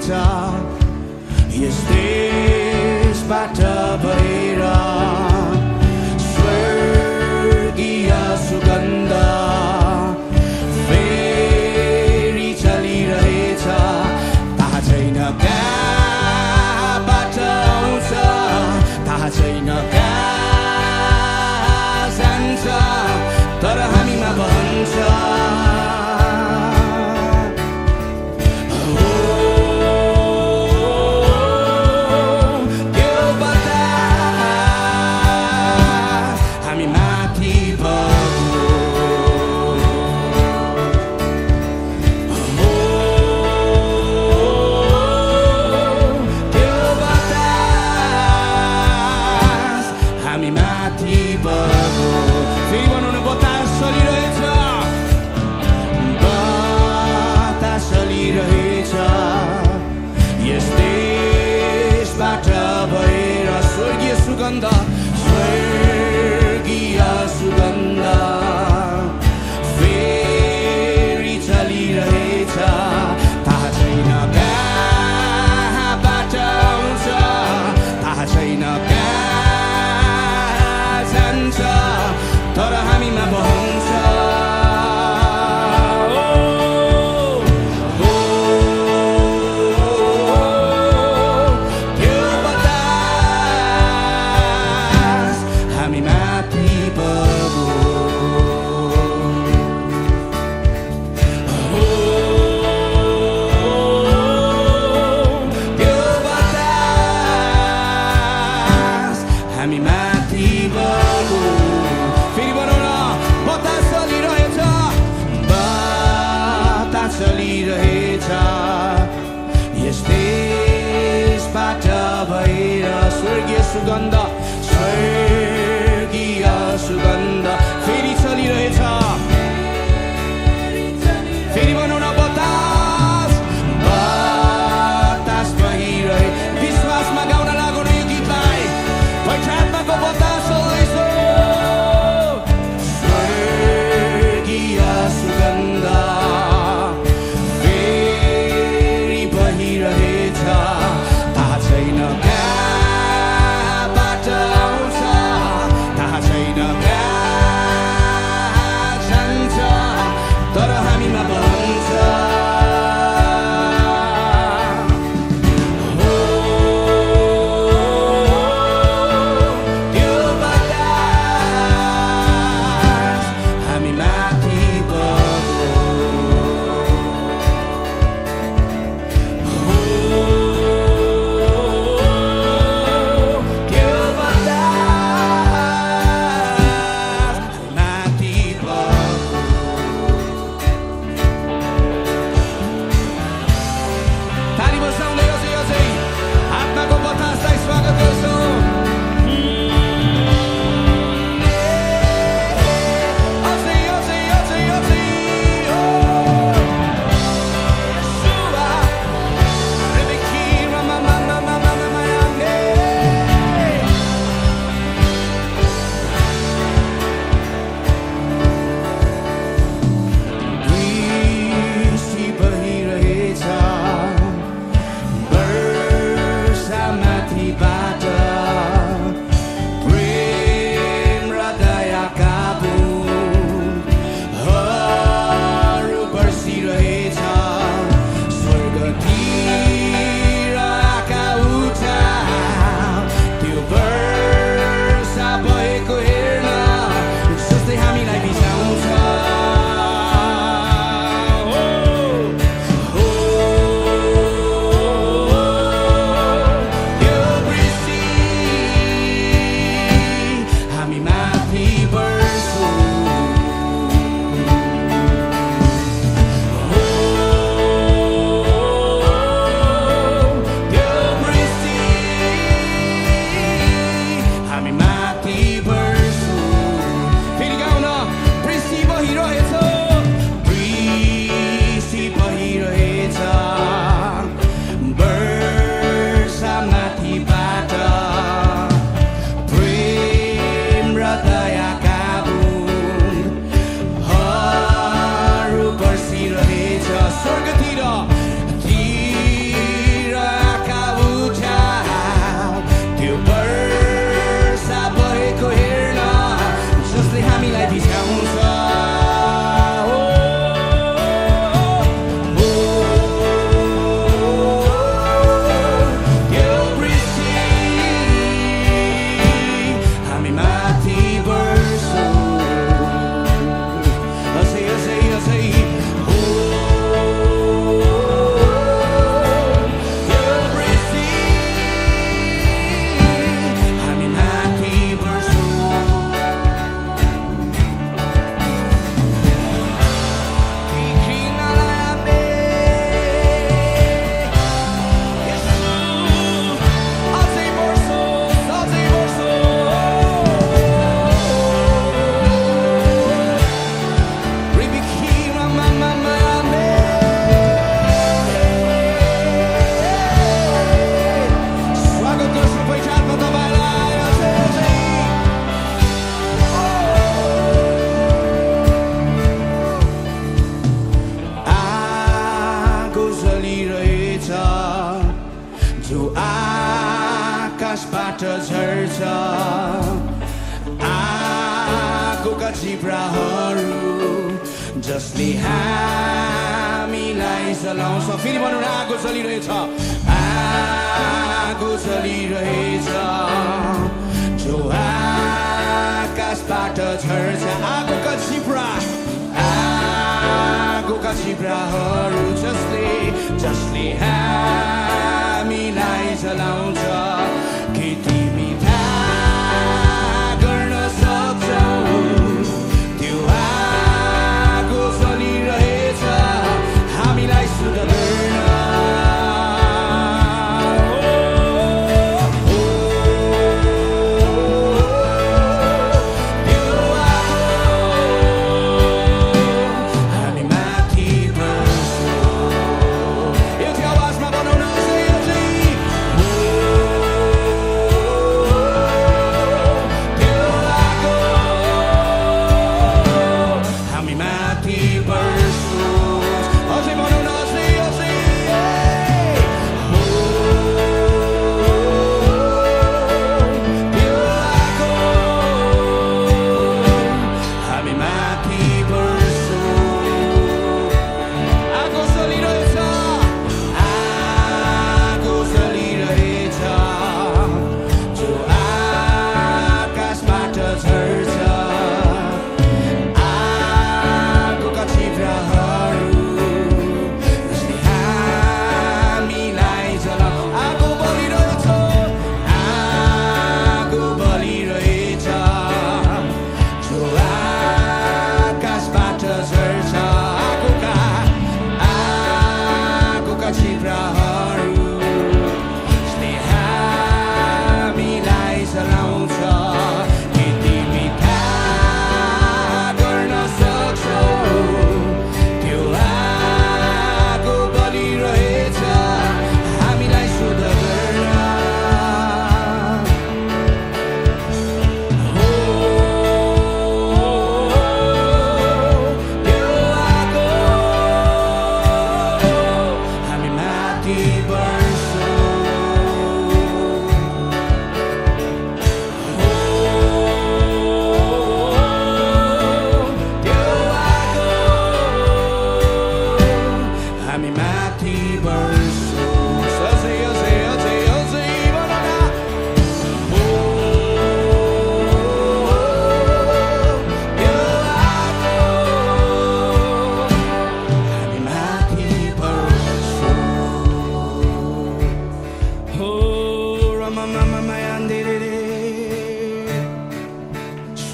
चलिरहेछ यस देशबाट भएर स्वर्गीय सुगन्ध फेरि चलिरहेछ थाहा छैन कहाँबाट आउँछ थाहा छैन कहाँ जान्छ तर हामीमा भन्छ सुगन्ध स्वर्गीय सुगन्ध फेरि चलिरहेछ थाहा छैन कहाँबाट आउँछ थाहा छैन कहाँ जान्छ तर हामीमा भन्छ चलिरहेछ यस देशबाट भएर स्वर्गीय सुगन्ध स्वर्गीय सुगन्ध फेरि चलिरहेछ फेरि भनौँ न बतास बतास बहिरहे विश्वासमा गाउन लागो न यो गीतलाई पवित्रात्माको बतास चल्दैछ स्वर्गीय सुगन्ध थाहा छैन कहाँबाट चलिरहेछ जो आकाशबाट झर्छ आगोका चिप्राहरू जसले हामीलाई जलाउँछ फेरि भनौँ न आगो चलिरहेछ आगो चलिरहेछ जो आकाशबाट झर्छ आगोका चिप्राहरू जसले हामीलाई जलाउँछ के तिमी थाहा गर्न सक्छौ त्यो आगो चलिरहेछ हामीलाई शुद्ध गर्न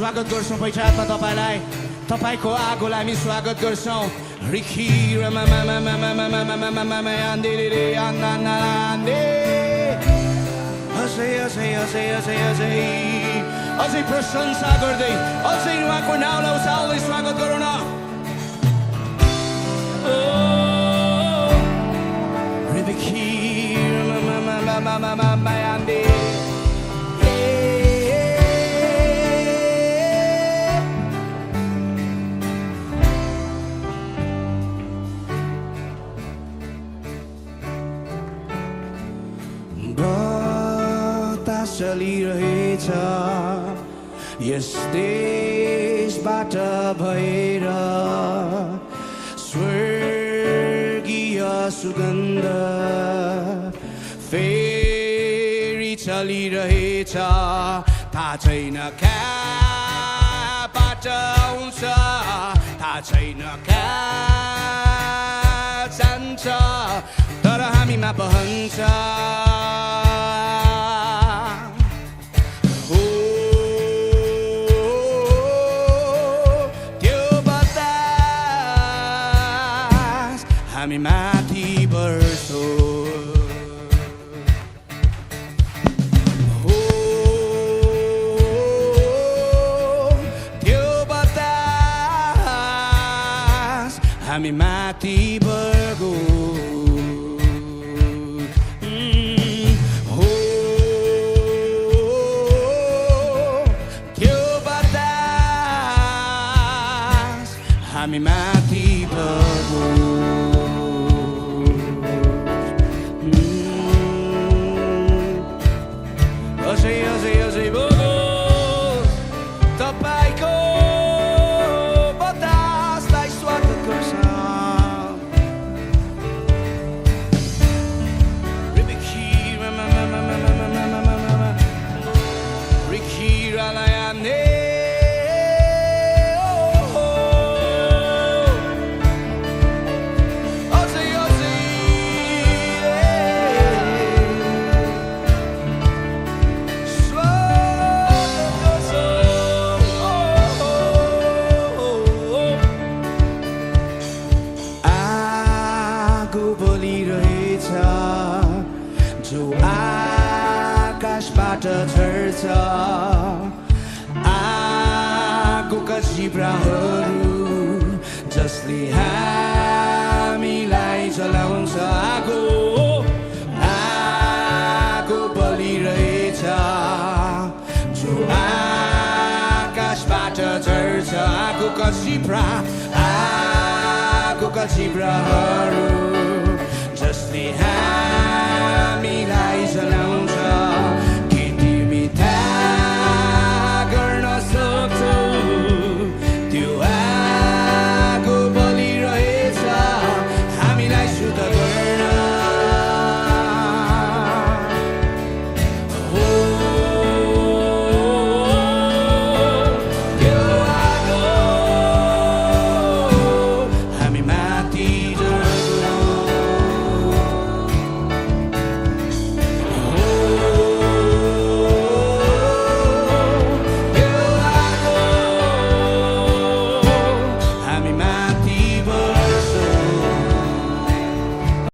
स्वागत गर्छौं पहिचानमा तपाईलाई तपाईको आगोलाई हामी स्वागत गर्छौं रिखी अझै प्रशंसा गर्दै अझै उहाँको नाउँलाई उचाल्दै स्वागत गरौँ न चलिरहेछ यस देशबाट भएर स्वर्गीय सुगन्ध फेरि चलिरहेछ थाहा छैन कहाँबाट आउँछ थाहा छैन कहाँ जान्छ तर हामीमा बहन्छ हामी माथि बढ्छौ हो त्यो बतास हामी माथि बढ्छौ हो त्यो बतास हामी माथि बढ्छौ आगो बलिरहेछ जो आकाशबाट झर्छ आगोका चिब्राहरू जसले हामीलाई जलाउँछ आगो बलिरहेछ जो आकाशबाट झर्छ आगोका चिब्राहरू जसले हामीलाई जलाउँछ के तिमी थाहा गर्न सक्छौ त्यो आगो बलिरहेछ हामीलाई शुद्ध